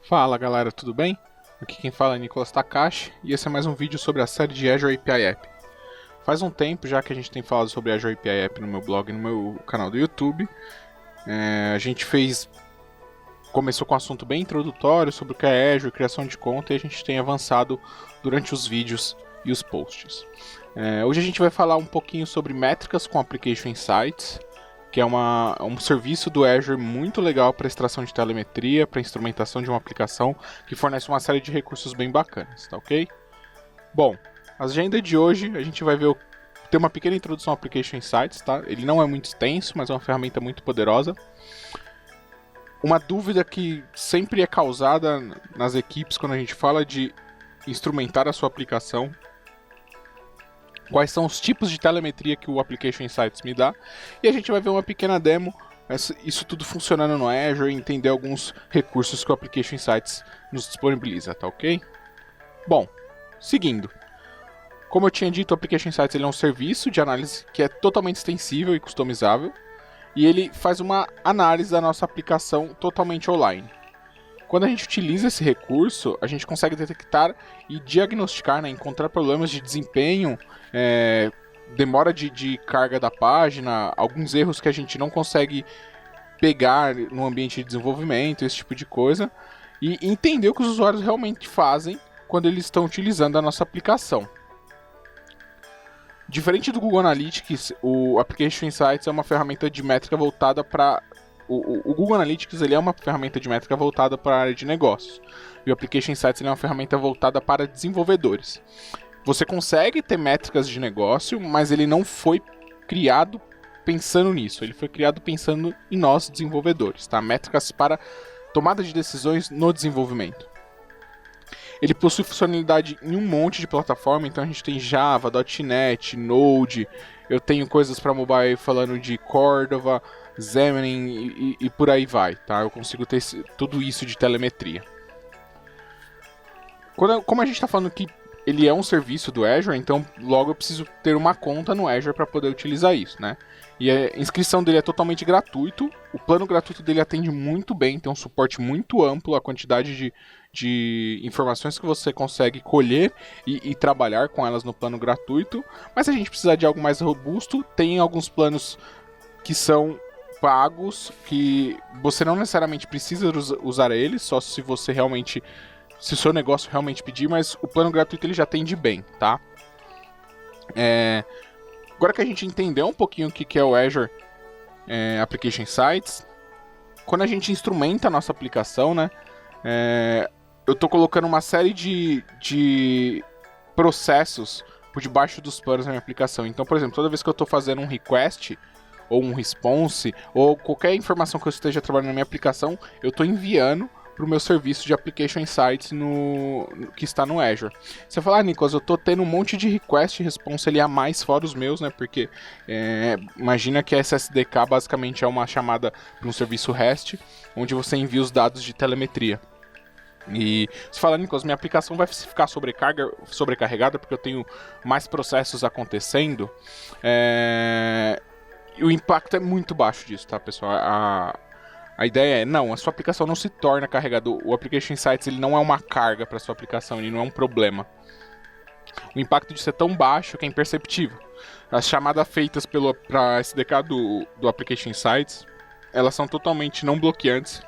Fala galera, tudo bem? Aqui quem fala é Nicolas Takashi e esse é mais um vídeo sobre a série de Azure API App. Faz um tempo já que a gente tem falado sobre Azure API App no meu blog e no meu canal do YouTube. A gente começou com um assunto bem introdutório sobre o que é Azure, criação de conta, e a gente tem avançado durante os vídeos e os posts. Hoje a gente vai falar um pouquinho sobre métricas com Application Insights, que é um serviço do Azure muito legal para extração de telemetria, para instrumentação de uma aplicação, que fornece uma série de recursos bem bacanas, tá ok? Bom, a agenda de hoje a gente vai ter uma pequena introdução ao Application Insights, tá? Ele não é muito extenso, mas é uma ferramenta muito poderosa. Uma dúvida que sempre é causada nas equipes quando a gente fala de instrumentar a sua aplicação: quais são os tipos de telemetria que o Application Insights me dá, e a gente vai ver uma pequena demo, isso tudo funcionando no Azure, e entender alguns recursos que o Application Insights nos disponibiliza, tá ok? Bom, seguindo. Como eu tinha dito, o Application Insights ele é um serviço de análise que é totalmente extensível e customizável, e ele faz uma análise da nossa aplicação totalmente online. Quando a gente utiliza esse recurso, a gente consegue detectar e diagnosticar, encontrar problemas de desempenho, demora de carga da página, alguns erros que a gente não consegue pegar no ambiente de desenvolvimento, esse tipo de coisa, e entender o que os usuários realmente fazem quando eles estão utilizando a nossa aplicação. Diferente do Google Analytics, o Application Insights é uma ferramenta de métrica voltada para... O Google Analytics ele é uma ferramenta de métrica voltada para a área de negócios. E o Application Insights ele é uma ferramenta voltada para desenvolvedores. Você consegue ter métricas de negócio, mas ele não foi criado pensando nisso. Ele foi criado pensando em nós, desenvolvedores. Tá? Métricas para tomada de decisões no desenvolvimento. Ele possui funcionalidade em um monte de plataforma. Então a gente tem Java, .NET, Node. Eu tenho coisas para mobile falando de Cordova, Xamarin e por aí vai, tá? Eu consigo ter tudo isso de telemetria. Como a gente está falando que ele é um serviço do Azure, então logo eu preciso ter uma conta no Azure para poder utilizar isso, né? E a inscrição dele é totalmente gratuito. O plano gratuito dele atende muito bem, tem um suporte muito amplo, a quantidade de informações que você consegue colher e trabalhar com elas no plano gratuito. Mas se a gente precisar de algo mais robusto, tem alguns planos que são pagos, que você não necessariamente precisa usar eles, só se você realmente, se o seu negócio realmente pedir, mas o plano gratuito ele já atende bem, tá? Agora que a gente entendeu um pouquinho o que é o Azure Application Insights, quando a gente instrumenta a nossa aplicação, né, eu estou colocando uma série de processos por debaixo dos panos da minha aplicação. Então, por exemplo, toda vez que eu estou fazendo um request ou um response, ou qualquer informação que eu esteja trabalhando na minha aplicação, eu estou enviando para o meu serviço de Application Insights que está no Azure. Você fala, Nicolas, eu estou tendo um monte de request e response ali a mais fora os meus, né? Porque imagina que a SSDK basicamente é uma chamada para um serviço REST, onde você envia os dados de telemetria. E você fala, Nicolas, minha aplicação vai ficar sobrecarregada porque eu tenho mais processos acontecendo. E o impacto é muito baixo disso, tá, pessoal? A ideia é, não, a sua aplicação não se torna carregada. O Application Insights ele não é uma carga para sua aplicação, ele não é um problema. O impacto disso é tão baixo que é imperceptível. As chamadas feitas para SDK do Application Insights, elas são totalmente não bloqueantes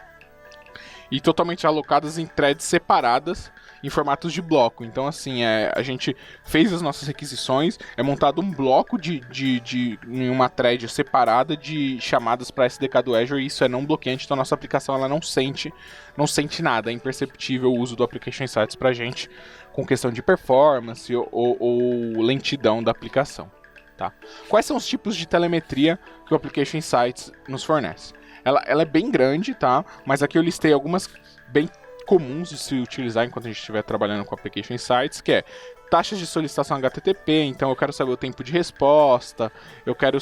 e totalmente alocadas em threads separadas em formatos de bloco. Então, assim, a gente fez as nossas requisições, é montado um bloco em uma thread separada de chamadas para SDK do Azure, e isso é não bloqueante, então a nossa aplicação ela não sente nada, é imperceptível o uso do Application Insights para a gente, com questão de performance ou lentidão da aplicação. Tá? Quais são os tipos de telemetria que o Application Insights nos fornece? Ela é bem grande, tá? Mas aqui eu listei algumas bem comuns de se utilizar enquanto a gente estiver trabalhando com Application Insights, que é taxas de solicitação HTTP, então eu quero saber o tempo de resposta, eu quero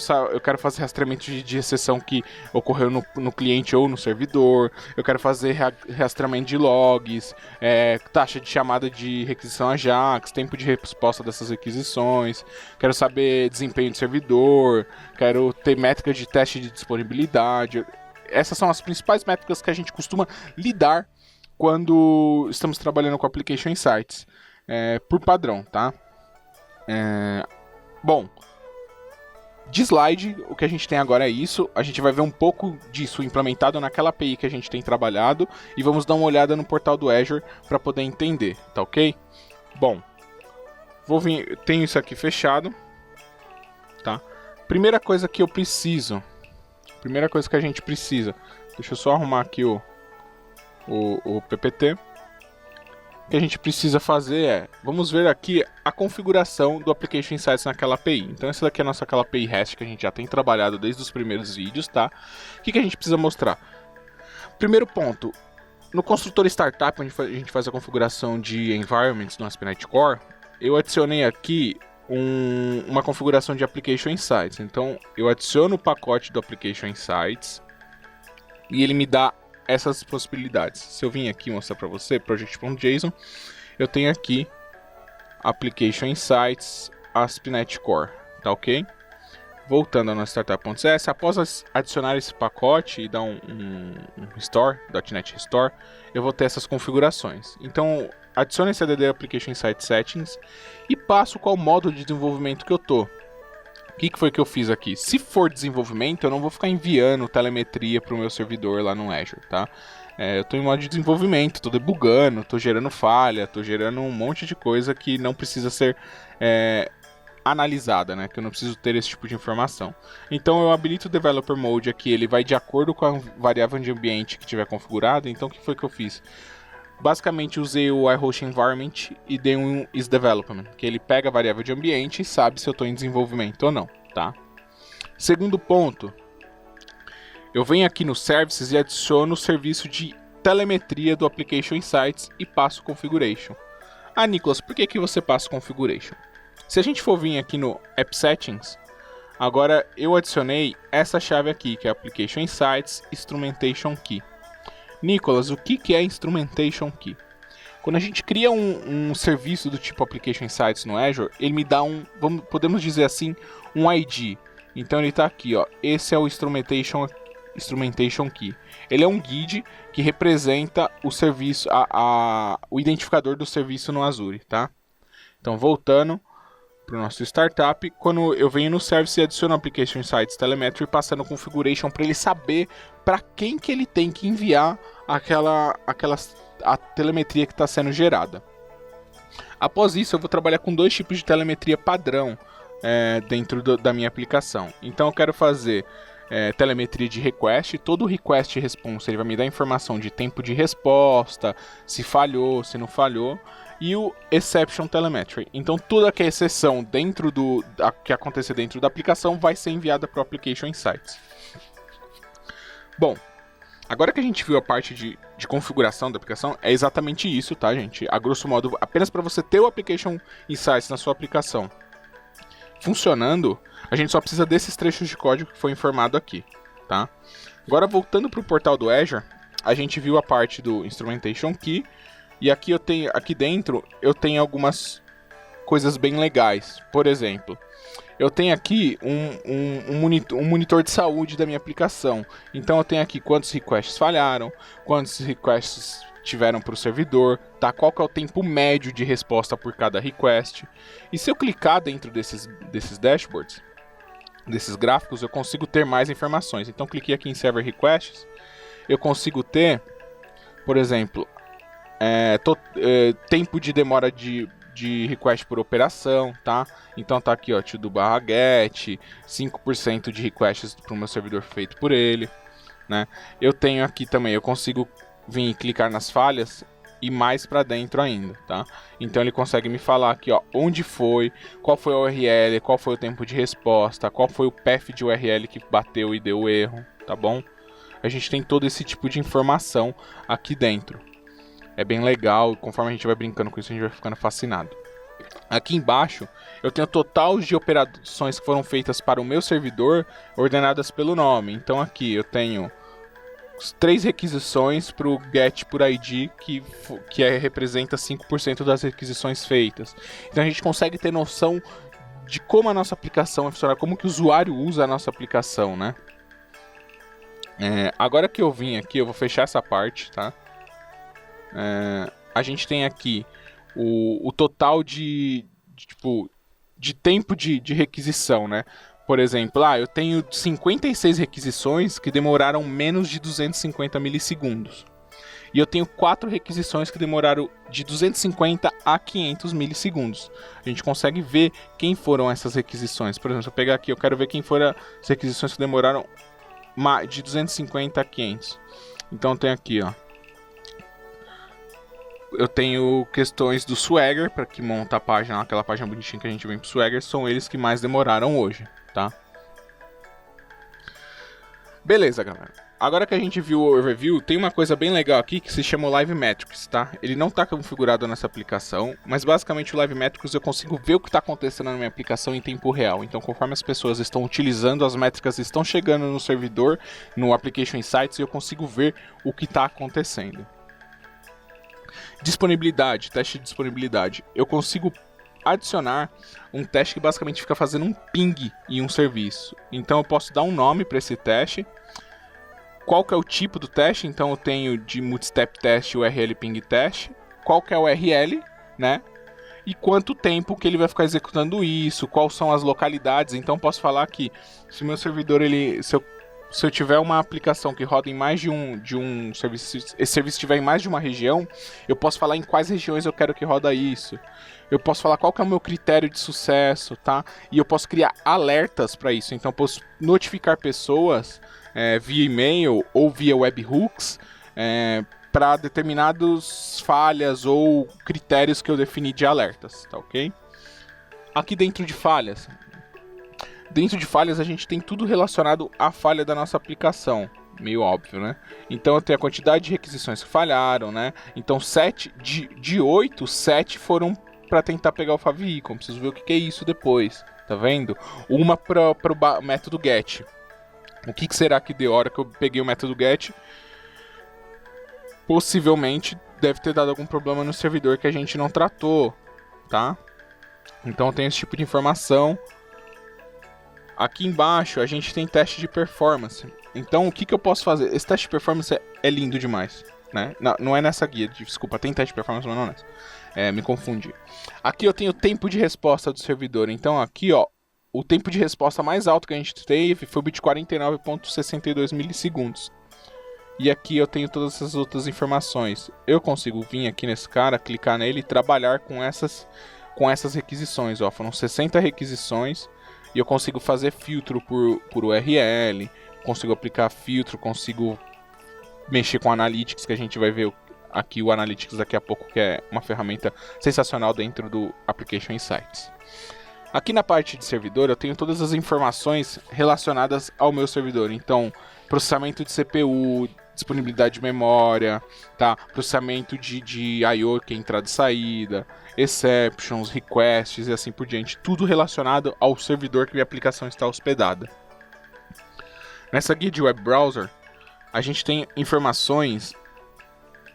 fazer rastreamento de exceção que ocorreu no cliente ou no servidor, eu quero fazer rastreamento de logs, taxa de chamada de requisição AJAX, tempo de resposta dessas requisições, quero saber desempenho de servidor, quero ter métricas de teste de disponibilidade. Essas são as principais métricas que a gente costuma lidar quando estamos trabalhando com Application Insights, por padrão, tá? Bom, de slide, o que a gente tem agora é isso. A gente vai ver um pouco disso implementado naquela API que a gente tem trabalhado e vamos dar uma olhada no portal do Azure para poder entender, tá ok? Bom, tenho isso aqui fechado, tá? Primeira coisa que a gente precisa, deixa eu só arrumar aqui o PPT. O que a gente precisa fazer vamos ver aqui a configuração do Application Insights naquela API. Então essa daqui é aquela API REST que a gente já tem trabalhado desde os primeiros vídeos, tá? O que a gente precisa mostrar? Primeiro ponto, no construtor Startup, onde a gente faz a configuração de environments no ASP.NET Core, eu adicionei aqui uma configuração de Application Insights. Então eu adiciono o pacote do Application Insights e ele me dá essas possibilidades. Se eu vim aqui mostrar para você, project.json, eu tenho aqui Application Insights ASP.NET Core, tá ok? Voltando ao nosso startup.cs, após adicionar esse pacote e dar um restore, .NET Restore, eu vou ter essas configurações. Então, adiciono esse add Application Insights Settings e passo qual modo de desenvolvimento que eu tô. O que foi que eu fiz aqui? Se for desenvolvimento, eu não vou ficar enviando telemetria para o meu servidor lá no Azure, tá? Eu estou em modo de desenvolvimento, estou debugando, estou gerando falha, estou gerando um monte de coisa que não precisa ser analisada, né? Que eu não preciso ter esse tipo de informação. Então eu habilito o Developer Mode aqui, ele vai de acordo com a variável de ambiente que tiver configurada. Então o que foi que eu fiz? Basicamente usei o iHost Environment e dei um isDevelopment, que ele pega a variável de ambiente e sabe se eu estou em desenvolvimento ou não, tá? Segundo ponto, eu venho aqui no Services e adiciono o serviço de telemetria do Application Insights e passo Configuration. Ah, Nicolas, por que você passa Configuration? Se a gente for vir aqui no App Settings, agora eu adicionei essa chave aqui, que é Application Insights Instrumentation Key. Nicolas, o que é Instrumentation Key? Quando a gente cria um serviço do tipo Application Insights no Azure, ele me dá podemos dizer assim, um ID. Então ele está aqui, ó. Esse é o Instrumentation Key. Ele é um guide que representa o serviço, o identificador do serviço no Azure, tá? Então voltando para o nosso startup, quando eu venho no service e adiciono Application Insights Telemetry, passando configuration para ele saber para quem que ele tem que enviar a telemetria que está sendo gerada. Após isso, eu vou trabalhar com dois tipos de telemetria padrão dentro da minha aplicação. Então eu quero fazer telemetria de request. Todo request response ele vai me dar informação de tempo de resposta, se falhou, se não falhou. E o Exception Telemetry. Então toda que é exceção que acontecer dentro da aplicação vai ser enviada para o Application Insights. Bom, agora que a gente viu a parte de configuração da aplicação, é exatamente isso, tá, gente? A grosso modo, apenas para você ter o Application Insights na sua aplicação funcionando, a gente só precisa desses trechos de código que foi informado aqui, tá? Agora voltando para o portal do Azure, a gente viu a parte do Instrumentation Key. E aqui dentro eu tenho algumas coisas bem legais. Por exemplo, eu tenho aqui um monitor de saúde da minha aplicação. Então eu tenho aqui quantos requests falharam, quantos requests tiveram para o servidor, tá? Qual que é o tempo médio de resposta por cada request. E se eu clicar dentro desses dashboards, desses gráficos, eu consigo ter mais informações. Então cliquei aqui em Server Requests, eu consigo ter, por exemplo, tempo de demora de request por operação, tá? Então tá aqui, ó, to-do/get, 5% de requests para o meu servidor feito por ele, né? Eu tenho aqui também, eu consigo vir e clicar nas falhas e mais para dentro ainda, tá? Então ele consegue me falar aqui, ó, onde foi, qual foi a URL, qual foi o tempo de resposta, qual foi o path de URL que bateu e deu erro, tá bom? A gente tem todo esse tipo de informação aqui dentro. É bem legal, conforme a gente vai brincando com isso, a gente vai ficando fascinado. Aqui embaixo, eu tenho o total de operações que foram feitas para o meu servidor, ordenadas pelo nome. Então aqui eu tenho 3 requisições para o get por ID, que representa 5% das requisições feitas. Então a gente consegue ter noção de como a nossa aplicação vai funcionar, como que o usuário usa a nossa aplicação, né? Agora que eu vim aqui, eu vou fechar essa parte, tá? A gente tem aqui o total de tempo de requisição, né? Por exemplo, eu tenho 56 requisições que demoraram menos de 250 milissegundos. E eu tenho 4 requisições que demoraram de 250 a 500 milissegundos. A gente consegue ver quem foram essas requisições. Por exemplo, se eu pegar aqui, eu quero ver quem foram as requisições que demoraram de 250 a 500. Então tem aqui, ó. Eu tenho questões do Swagger, para que monta a página, aquela página bonitinha que a gente vem pro Swagger, são eles que mais demoraram hoje, tá? Beleza, galera. Agora que a gente viu o overview, tem uma coisa bem legal aqui que se chama o Live Metrics, tá? Ele não está configurado nessa aplicação, mas basicamente o Live Metrics eu consigo ver o que está acontecendo na minha aplicação em tempo real. Então, conforme as pessoas estão utilizando, as métricas estão chegando no servidor, no Application Insights, e eu consigo ver o que está acontecendo. Disponibilidade, teste de disponibilidade. Eu consigo adicionar um teste que basicamente fica fazendo um ping em um serviço. Então eu posso dar um nome para esse teste. Qual que é o tipo do teste? Então eu tenho de multistep test e URL ping test. Qual que é o URL, né? E quanto tempo que ele vai ficar executando isso, quais são as localidades. Então eu posso falar que se o meu servidor, se eu tiver uma aplicação que roda em mais de um serviço, esse serviço estiver em mais de uma região, eu posso falar em quais regiões eu quero que roda isso. Eu posso falar qual que é o meu critério de sucesso, tá? E eu posso criar alertas para isso. Então eu posso notificar pessoas via e-mail ou via webhooks para determinadas falhas ou critérios que eu defini de alertas, tá ok? Aqui dentro de falhas, a gente tem tudo relacionado à falha da nossa aplicação. Meio óbvio, né? Então eu tenho a quantidade de requisições que falharam, né? Então de 8, 7 foram para tentar pegar o favicon. Preciso ver o que é isso depois, tá vendo? Uma para o método get. O que será que deu a hora que eu peguei o método get? Possivelmente deve ter dado algum problema no servidor que a gente não tratou, tá? Então tem esse tipo de informação. Aqui embaixo a gente tem teste de performance. Então o que eu posso fazer? Esse teste de performance é lindo demais, né? Não é nessa guia, desculpa, tem teste de performance, mas não é nessa. Me confundi. Aqui eu tenho o tempo de resposta do servidor. Então aqui, ó, o tempo de resposta mais alto que a gente teve foi de 49,62 milissegundos. E aqui eu tenho todas essas outras informações. Eu consigo vir aqui nesse cara, clicar nele e trabalhar com essas requisições. Ó, foram 60 requisições e eu consigo fazer filtro por URL, consigo aplicar filtro, consigo mexer com Analytics, que a gente vai ver aqui o Analytics daqui a pouco, que é uma ferramenta sensacional dentro do Application Insights. Aqui na parte de servidor eu tenho todas as informações relacionadas ao meu servidor. Então, processamento de CPU, disponibilidade de memória, tá? Processamento de I/O, que é entrada e saída, exceptions, requests e assim por diante. Tudo relacionado ao servidor que minha aplicação está hospedada. Nessa guia de web browser, a gente tem informações.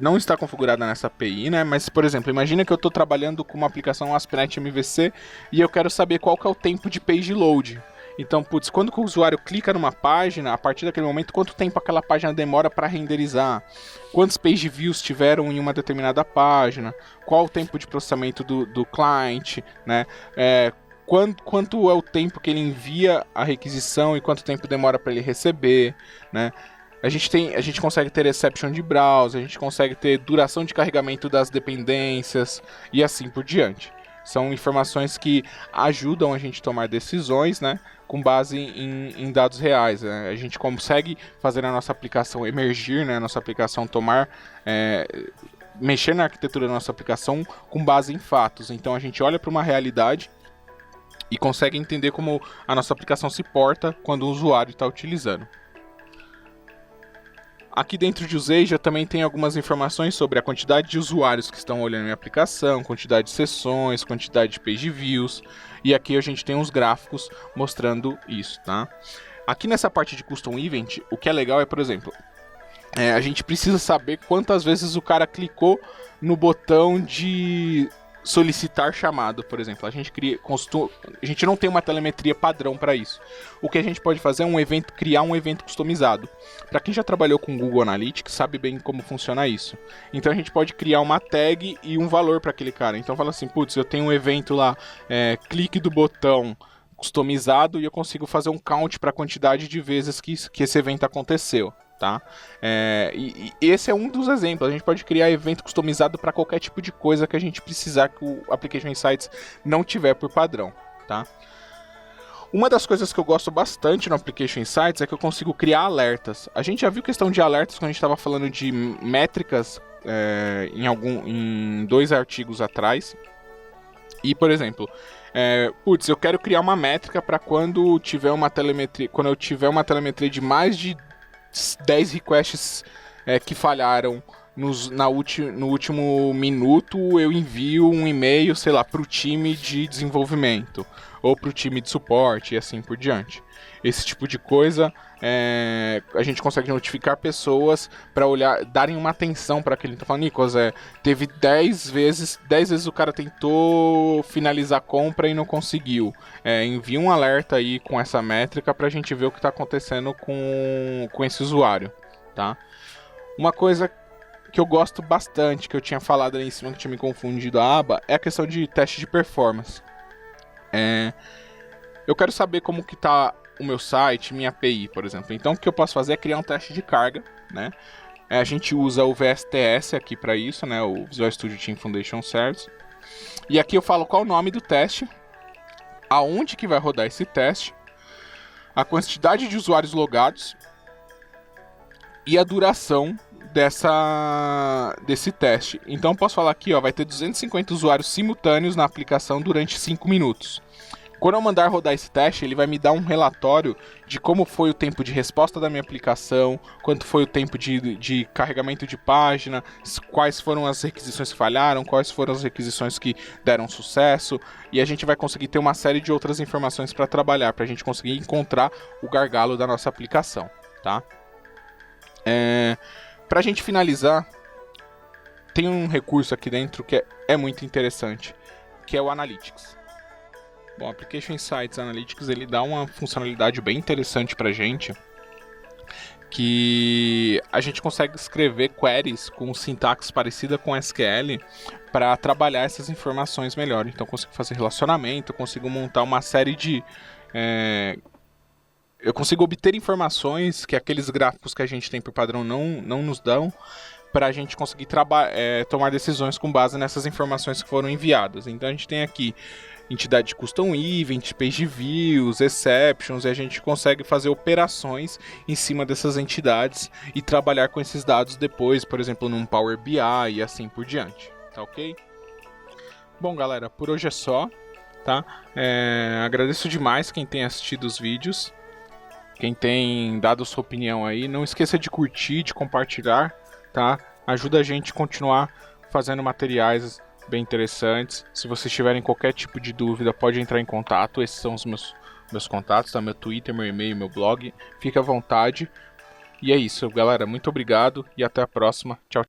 Não está configurada nessa API, né? Mas, por exemplo, imagina que eu estou trabalhando com uma aplicação ASP.NET MVC e eu quero saber qual que é o tempo de page load. Então, quando o usuário clica numa página, a partir daquele momento, quanto tempo aquela página demora para renderizar? Quantos page views tiveram em uma determinada página? Qual o tempo de processamento do client, né? Quanto é o tempo que ele envia a requisição e quanto tempo demora para ele receber, né? A gente consegue ter exception de browser, a gente consegue ter duração de carregamento das dependências e assim por diante. São informações que ajudam a gente a tomar decisões, né, com base em dados reais. Né? A gente consegue fazer a nossa aplicação emergir, né, a nossa aplicação mexer na arquitetura da nossa aplicação com base em fatos. Então a gente olha para uma realidade e consegue entender como a nossa aplicação se porta quando o usuário está utilizando. Aqui dentro de Usage eu também tenho algumas informações sobre a quantidade de usuários que estão olhando minha aplicação, quantidade de sessões, quantidade de page views, e aqui a gente tem uns gráficos mostrando isso, tá? Aqui nessa parte de Custom Event, o que é legal é, por exemplo, a gente precisa saber quantas vezes o cara clicou no botão de solicitar chamado, por exemplo. A gente não tem uma telemetria padrão para isso. O que a gente pode fazer é criar um evento customizado. Para quem já trabalhou com Google Analytics, sabe bem como funciona isso. Então a gente pode criar uma tag e um valor para aquele cara. Então fala assim, putz, eu tenho um evento lá, clique do botão customizado e eu consigo fazer um count para a quantidade de vezes que esse evento aconteceu. Tá? E esse é um dos exemplos. A gente pode criar evento customizado para qualquer tipo de coisa que a gente precisar que o Application Insights não tiver por padrão. Tá? Uma das coisas que eu gosto bastante no Application Insights é que eu consigo criar alertas. A gente já viu questão de alertas quando a gente estava falando de métricas em 2 artigos atrás. E, por exemplo, eu quero criar uma métrica para quando eu tiver uma telemetria de mais de 10 requests que falharam no último minuto, eu envio um e-mail, sei lá, para o time de desenvolvimento ou para o time de suporte e assim por diante. Esse tipo de coisa, a gente consegue notificar pessoas para darem uma atenção para aquele. Então, falando, Nicolas, teve 10 vezes o cara tentou finalizar a compra e não conseguiu. Envia um alerta aí com essa métrica para a gente ver o que está acontecendo com esse usuário, tá? Uma coisa que eu gosto bastante, que eu tinha falado ali em cima, que tinha me confundido a aba, é a questão de teste de performance. Eu quero saber como que está o meu site, minha API, por exemplo. Então o que eu posso fazer é criar um teste de carga, né? A gente usa o VSTS aqui para isso, né? O Visual Studio Team Foundation Service. E aqui eu falo qual o nome do teste, aonde que vai rodar esse teste, a quantidade de usuários logados e a duração desse teste. Então eu posso falar aqui, ó, vai ter 250 usuários simultâneos na aplicação durante 5 minutos. Quando eu mandar rodar esse teste, ele vai me dar um relatório de como foi o tempo de resposta da minha aplicação, quanto foi o tempo de carregamento de página, quais foram as requisições que falharam, quais foram as requisições que deram sucesso, e a gente vai conseguir ter uma série de outras informações para trabalhar, para a gente conseguir encontrar o gargalo da nossa aplicação, tá? Para a gente finalizar, tem um recurso aqui dentro que é muito interessante, que é o Analytics. Bom, o Application Insights Analytics ele dá uma funcionalidade bem interessante para a gente, que a gente consegue escrever queries com sintaxe parecida com SQL para trabalhar essas informações melhor. Então eu consigo fazer relacionamento, eu consigo montar uma série de... eu consigo obter informações que aqueles gráficos que a gente tem por padrão não nos dão, para a gente conseguir tomar decisões com base nessas informações que foram enviadas. Então a gente tem aqui entidade de custom event, page views, exceptions, e a gente consegue fazer operações em cima dessas entidades e trabalhar com esses dados depois, por exemplo, num Power BI e assim por diante, tá ok? Bom, galera, por hoje é só, tá? Agradeço demais quem tem assistido os vídeos, quem tem dado sua opinião aí, não esqueça de curtir, de compartilhar, tá? Ajuda a gente a continuar fazendo materiais bem interessantes. Se vocês tiverem qualquer tipo de dúvida, pode entrar em contato. Esses são os meus contatos, tá? Meu Twitter, meu e-mail, meu blog. Fique à vontade. E é isso, galera. Muito obrigado e até a próxima. Tchau.